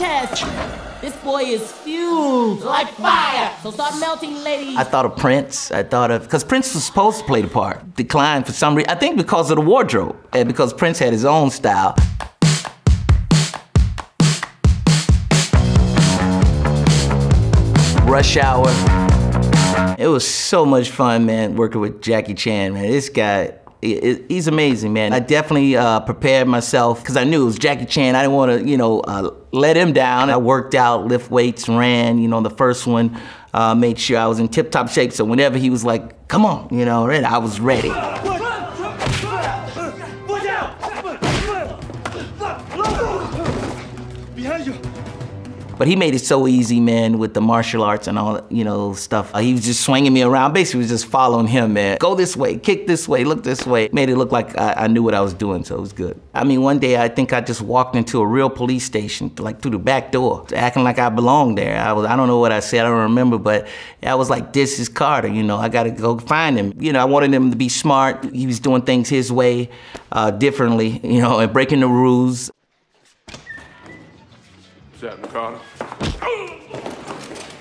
test. This boy is fused like fire. So start melting, ladies. I thought of Prince. Because Prince was supposed to play the part. Declined for some reason. I think because of the wardrobe. And because Prince had his own style. Rush Hour. It was so much fun, man, working with Jackie Chan, man. This guy, he's amazing, man. I definitely prepared myself because I knew it was Jackie Chan. I didn't want to, let him down. I worked out, lift weights, ran, the first one, made sure I was in tip-top shape. So whenever he was like, come on, I was ready. Behind you. But he made it so easy, man, with the martial arts and all, stuff. He was just swinging me around. Basically, was just following him, man. Go this way, kick this way, look this way. Made it look like I knew what I was doing, so it was good. I mean, one day I think I just walked into a real police station, like through the back door, acting like I belonged there. I don't know what I said, I don't remember, but I was like, this is Carter, I gotta go find him. I wanted him to be smart. He was doing things his way, differently, and breaking the rules. Carter?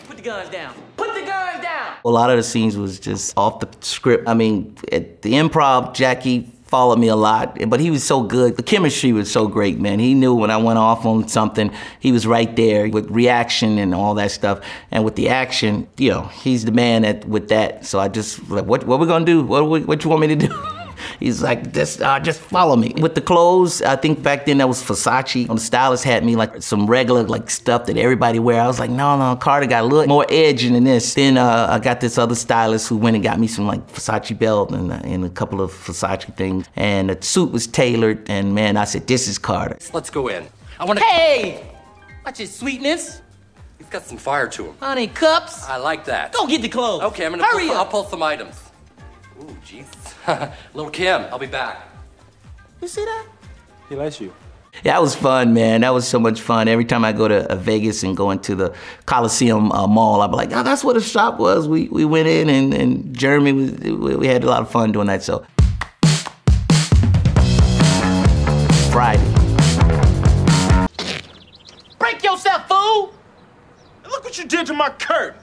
Put the guns down. Put the guns down! A lot of the scenes was just off the script. I mean, at the improv, Jackie followed me a lot, but he was so good. The chemistry was so great, man. He knew when I went off on something, he was right there with reaction and all that stuff. And with the action, he's the man with that. So I just, like, what we gonna do? What you want me to do? He's like, just follow me. With the clothes, I think back then that was Versace. The stylist had me like some regular stuff that everybody wear. I was like, no, Carter got a little more edge than this. Then I got this other stylist who went and got me some Versace belt and a couple of Versace things. And the suit was tailored, and man, I said, this is Carter. Let's go in. Hey! Watch his sweetness. He's got some fire to him. Honey cups. I like that. Go get the clothes. Okay, I'll pull some items. Ooh, Jesus. Little Kim, I'll be back. You see that? He likes you. Yeah, that was fun, man. That was so much fun. Every time I go to Vegas and go into the Coliseum Mall, I'd be like, oh, that's what the shop was. We went in and Jeremy, we had a lot of fun doing that, so. Friday. Break yourself, fool! Look what you did to my curtain.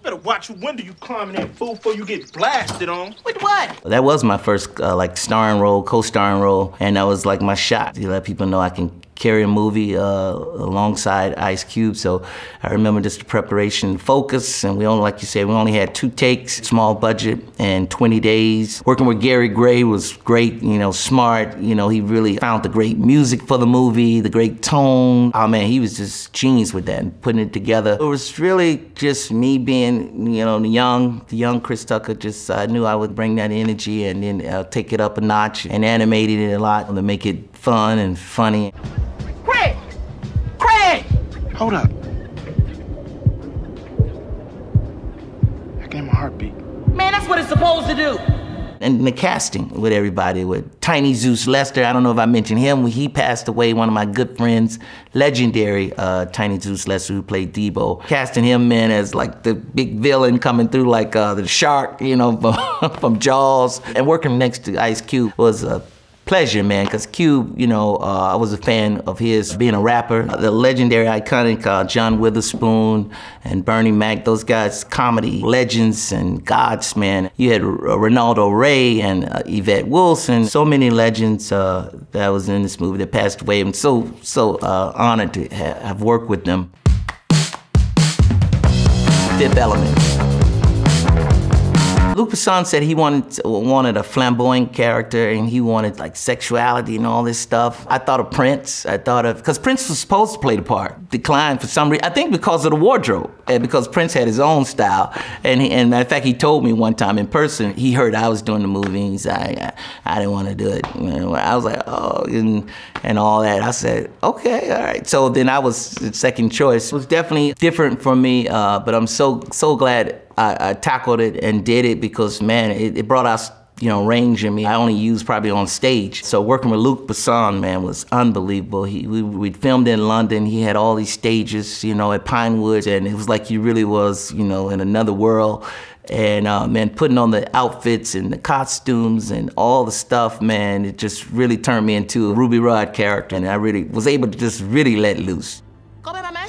Better watch your window, you climbing that fool, before you get blasted on. With what? That was my first starring role, co-starring role, and that was like my shot to let people know I can carry a movie alongside Ice Cube. So I remember just the preparation, focus, and we only, like you said, we only had 2 takes, small budget, and 20 days. Working with Gary Gray was great, smart. He really found the great music for the movie, the great tone. Oh man, he was just genius with that and putting it together. It was really just me being, the young Chris Tucker. Just I knew I would bring that energy and then take it up a notch and animated it a lot to make it fun and funny. Craig! Hold up. That gave my heartbeat. Man, that's what it's supposed to do. And the casting with everybody, with Tiny Zeus Lester, I don't know if I mentioned him, he passed away, one of my good friends, legendary Tiny Zeus Lester, who played Debo. Casting him, man, as like the big villain coming through like the shark, from Jaws. And working next to Ice Cube was a pleasure, man, because Cube, I was a fan of his being a rapper. The legendary, iconic John Witherspoon and Bernie Mac, those guys, comedy legends and gods, man. You had Ronaldo Ray and Yvette Wilson, so many legends that was in this movie that passed away. I'm so honored to have worked with them. Fifth Element. Luc Besson said he wanted a flamboyant character and he wanted like sexuality and all this stuff. I thought of Prince. Because Prince was supposed to play the part. Declined for some reason. I think because of the wardrobe and because Prince had his own style. And matter of fact, he told me one time in person, he heard I was doing the movie and he said, I didn't want to do it. I was like, oh, and all that. I said, okay, all right. So then I was the second choice. It was definitely different for me, but I'm so glad I tackled it and did it because, man, it brought out, range in me. I only used probably on stage. So working with Luc Besson, man, was unbelievable. We filmed in London. He had all these stages, at Pinewoods, and it was like he really was, in another world. And man, putting on the outfits and the costumes and all the stuff, man, it just really turned me into a Ruby Rod character. And I really was able to just really let loose. Go back, my man.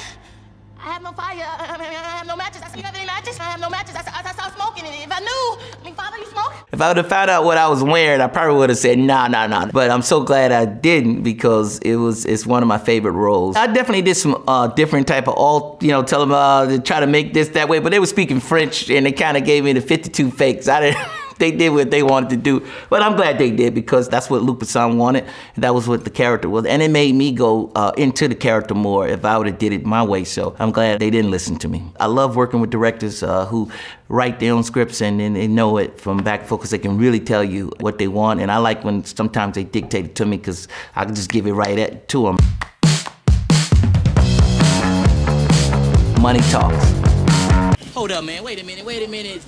I have no fire. I have no matches. You have any matches? I have no matches. I saw smoking. If I knew, Father, you smoke? If I would have found out what I was wearing, I probably would have said, nah. But I'm so glad I didn't because it's one of my favorite roles. I definitely did some different type of tell them to try to make this that way, but they were speaking French and they kind of gave me the 52 fakes. I didn't. They did what they wanted to do, but I'm glad they did because that's what Luc Besson wanted. And that was what the character was, and it made me go into the character more if I would have did it my way. So I'm glad they didn't listen to me. I love working with directors who write their own scripts and they know it from back and forth because they can really tell you what they want. And I like when sometimes they dictate it to me because I can just give it right to them. Money talks. Hold up, man. Wait a minute.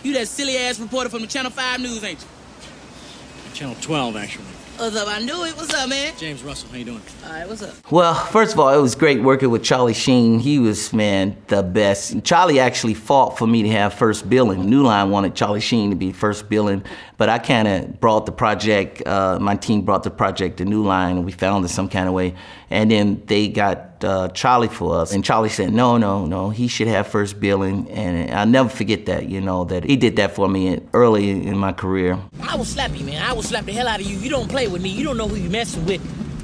You that silly-ass reporter from the Channel 5 News, ain't you? Channel 12, actually. What's up? I knew it. What's up, man? James Russell, how you doing? All right, what's up? Well, first of all, it was great working with Charlie Sheen. He was, man, the best. Charlie actually fought for me to have first billing. New Line wanted Charlie Sheen to be first billing, but I kind of brought the project, my team brought the project to New Line, and we found it some kind of way. And then they got Charlie for us. And Charlie said, no, he should have first billing. And I'll never forget that, that he did that for me early in my career. I will slap you, man. I will slap the hell out of you. You don't play with me. You don't know who you messing with.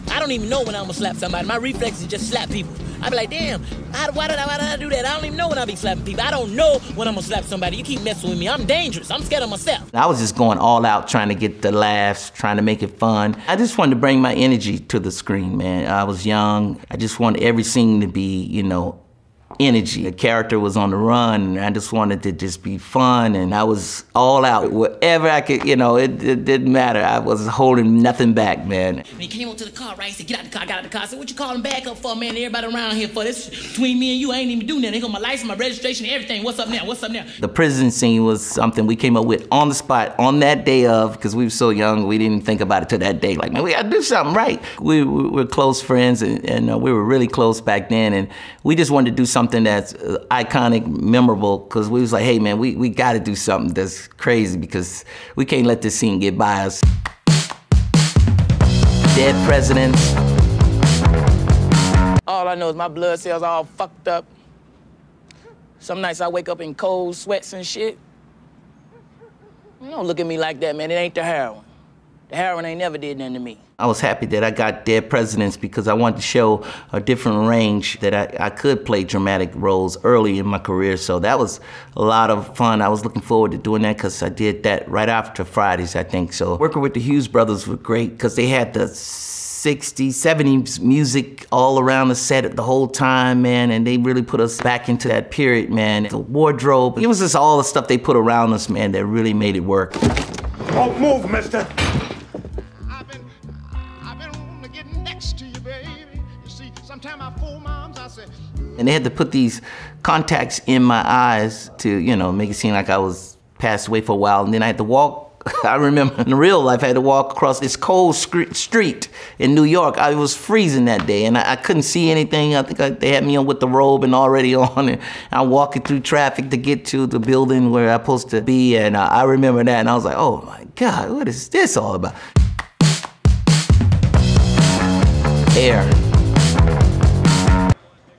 I don't even know when I'm gonna slap somebody. My reflex is just slap people. I be like, damn, why did I do that? I don't even know when I be slapping people. I don't know when I'm gonna slap somebody. You keep messing with me. I'm dangerous. I'm scared of myself. I was just going all out trying to get the laughs, trying to make it fun. I just wanted to bring my energy to the screen, man. I was young. I just wanted every scene to be, energy. The character was on the run, and I just wanted to just be fun, and I was all out. Whatever I could, it didn't matter. I was holding nothing back, man. When he came up to the car, right? He said, get out the car, got out the car. I said, what you calling back up for, man? Everybody around here for this. Between me and you, I ain't even doing nothing. They got my license, my registration, everything. What's up now? The prison scene was something we came up with on the spot, on that day of, because we were so young, we didn't think about it till that day. Like, man, we gotta do something right. We were close friends, and we were really close back then, and we just wanted to do something that's iconic, memorable, because we was like, hey man, we gotta do something that's crazy because we can't let this scene get by us. Dead presidents. All I know is my blood cells all fucked up. Some nights I wake up in cold sweats and shit. Don't look at me like that, man. It ain't the heroin. The heroin ain't never did nothing to me. I was happy that I got Dead Presidents because I wanted to show a different range that I could play dramatic roles early in my career. So that was a lot of fun. I was looking forward to doing that because I did that right after Fridays, I think. So working with the Hughes brothers was great because they had the 60s, 70s music all around the set the whole time, man, and they really put us back into that period, man. The wardrobe, it was just all the stuff they put around us, man, that really made it work. Don't move, mister. And they had to put these contacts in my eyes to, make it seem like I was passed away for a while. And then I had to walk, I remember in real life, I had to walk across this cold street in New York. I was freezing that day and I couldn't see anything. I think they had me on with the robe and already on. And I'm walking through traffic to get to the building where I'm supposed to be. And I remember that and I was like, oh my God, what is this all about? Air.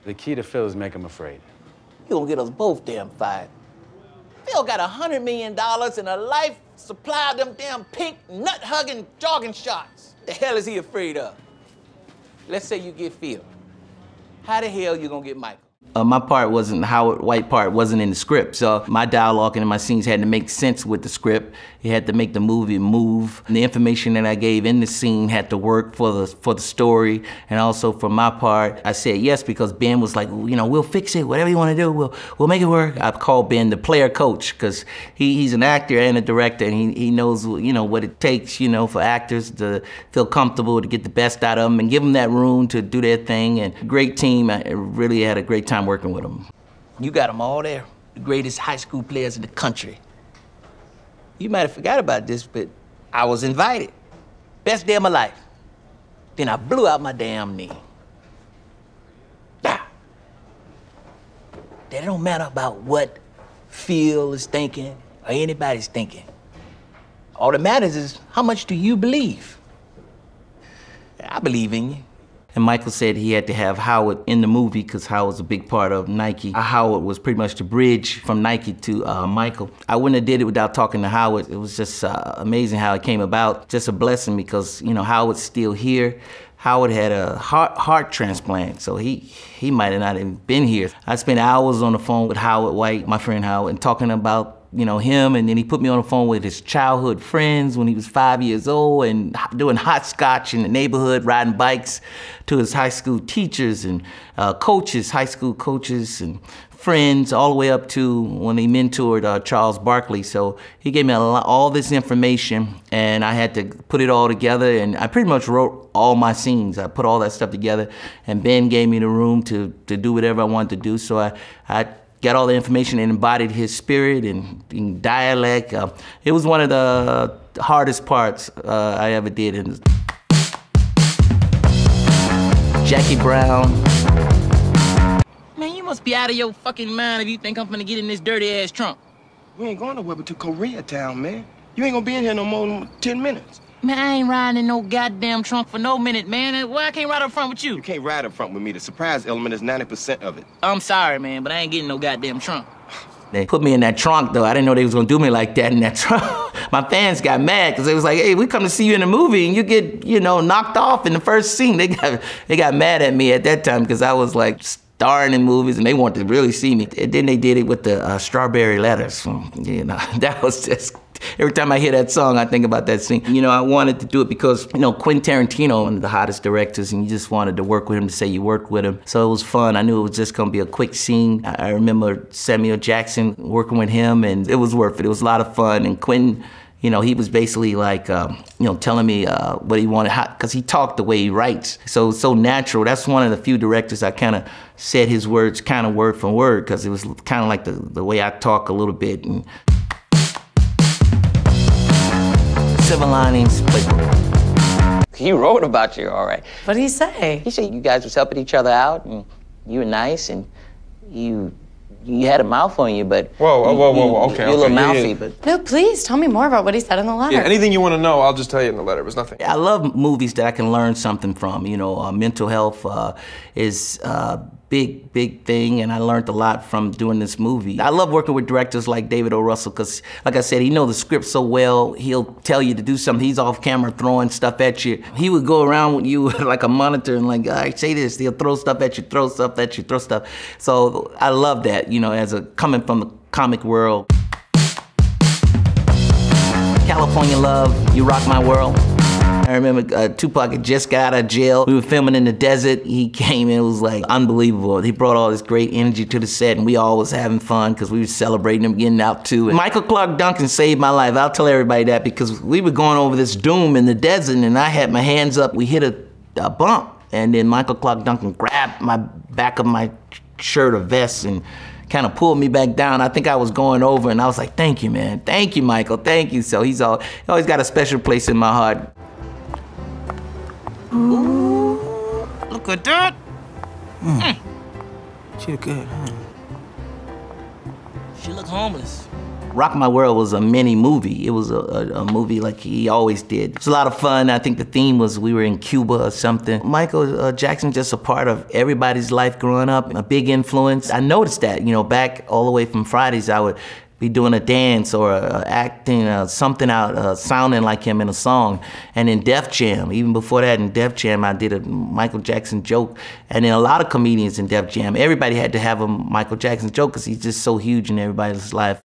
The key to Phil is make him afraid. You gonna get us both damn fired. Phil got $100 million and a life supply of them damn pink, nut-hugging jogging shots. The hell is he afraid of? Let's say you get Phil. How the hell you gonna get Michael? My part wasn't, Howard White part wasn't in the script, so my dialogue and my scenes had to make sense with the script. It had to make the movie move. And the information that I gave in the scene had to work for the story, and also for my part, I said yes because Ben was like, we'll fix it, whatever you want to do, we'll make it work. I called Ben the player coach because he's an actor and a director, and he knows what it takes for actors to feel comfortable, to get the best out of them, and give them that room to do their thing. And great team. I really had a great time working with them. You got them all there, the greatest high school players in the country. You might have forgot about this, but I was invited. Best day of my life. Then I blew out my damn knee. That don't matter about what Phil is thinking, or anybody's thinking. All that matters is how much do you believe? I believe in you. And Michael said he had to have Howard in the movie because Howard's a big part of Nike. Howard was pretty much the bridge from Nike to Michael. I wouldn't have did it without talking to Howard. It was just amazing how it came about. Just a blessing because, you know, Howard's still here. Howard had a heart transplant, so he might have not even been here. I spent hours on the phone with Howard White, my friend Howard, and talking about, you know, him, and then he put me on the phone with his childhood friends when he was 5 years old and doing hopscotch in the neighborhood, riding bikes, to his high school teachers and coaches, high school coaches and friends, all the way up to when he mentored Charles Barkley. So he gave me all this information, and I had to put it all together, and I pretty much wrote all my scenes. I put all that stuff together, and Ben gave me the room to do whatever I wanted to do. So I got all the information and embodied his spirit and in dialect. It was one of the hardest parts I ever did. Jackie Brown. Man, you must be out of your fucking mind if you think I'm finna get in this dirty ass trunk. We ain't going nowhere but to Koreatown, man. You ain't gonna be in here no more than 10 minutes. Man, I ain't riding in no goddamn trunk for no minute, man. Why I can't ride up front with you? You can't ride up front with me. The surprise element is 90% of it. I'm sorry, man, but I ain't getting no goddamn trunk. They put me in that trunk, though. I didn't know they was gonna do me like that in that trunk. My fans got mad because they was like, hey, we come to see you in a movie and you get, you know, knocked off in the first scene. They got mad at me at that time because I was like starring in movies and they wanted to really see me. And then they did it with the Strawberry Letters. You know, that was just, every time I hear that song, I think about that scene. You know, I wanted to do it because, you know, Quentin Tarantino, one of the hottest directors, and you just wanted to work with him to say you worked with him. So it was fun. I knew it was just gonna be a quick scene. I remember Samuel Jackson working with him, and it was worth it. It was a lot of fun. And Quentin, you know, he was basically like, you know, telling me what he wanted, because he talked the way he writes. So it's so natural. That's one of the few directors I kind of said his words kind of word for word, because it was kind of like the way I talk a little bit. And Silver Linings Playbook. He wrote about you, all right. What did he say? He said you guys was helping each other out, and you were nice, and you had a mouth on you, but Whoa, okay. You're a little mouthy, but No, please tell me more about what he said in the letter. Yeah, anything you want to know, I'll just tell you in the letter. It was nothing. I love movies that I can learn something from. You know, mental health is a big thing, and I learned a lot from doing this movie. I love working with directors like David O. Russell because, like I said, he knows the script so well. He'll tell you to do something. He's off camera throwing stuff at you. He would go around with you like a monitor and like, all right, say this. He'll throw stuff at you, throw stuff at you, throw stuff. So I love that, you know, as a coming from the comic world. California Love, You Rock My World. I remember Tupac had just got out of jail. We were filming in the desert. He came in, it was like unbelievable. He brought all this great energy to the set, and we all was having fun because we were celebrating him getting out too. And Michael Clark Duncan saved my life. I'll tell everybody that because we were going over this doom in the desert, and I had my hands up. We hit a bump, and then Michael Clark Duncan grabbed my back of my shirt or vest and kind of pulled me back down. I think I was going over, and I was like, thank you, man. Thank you, Michael. Thank you. So he always got a special place in my heart. Ooh, look at that. She look good, huh? She look homeless. Rock My World was a mini movie. It was a movie like he always did. It was a lot of fun. I think the theme was we were in Cuba or something. Michael Jackson just a part of everybody's life growing up, a big influence. I noticed that, you know, back all the way from Fridays, I would be doing a dance or acting something out, sounding like him in a song. And in Def Jam, even before that in Def Jam, I did a Michael Jackson joke. And then a lot of comedians in Def Jam, everybody had to have a Michael Jackson joke because he's just so huge in everybody's life.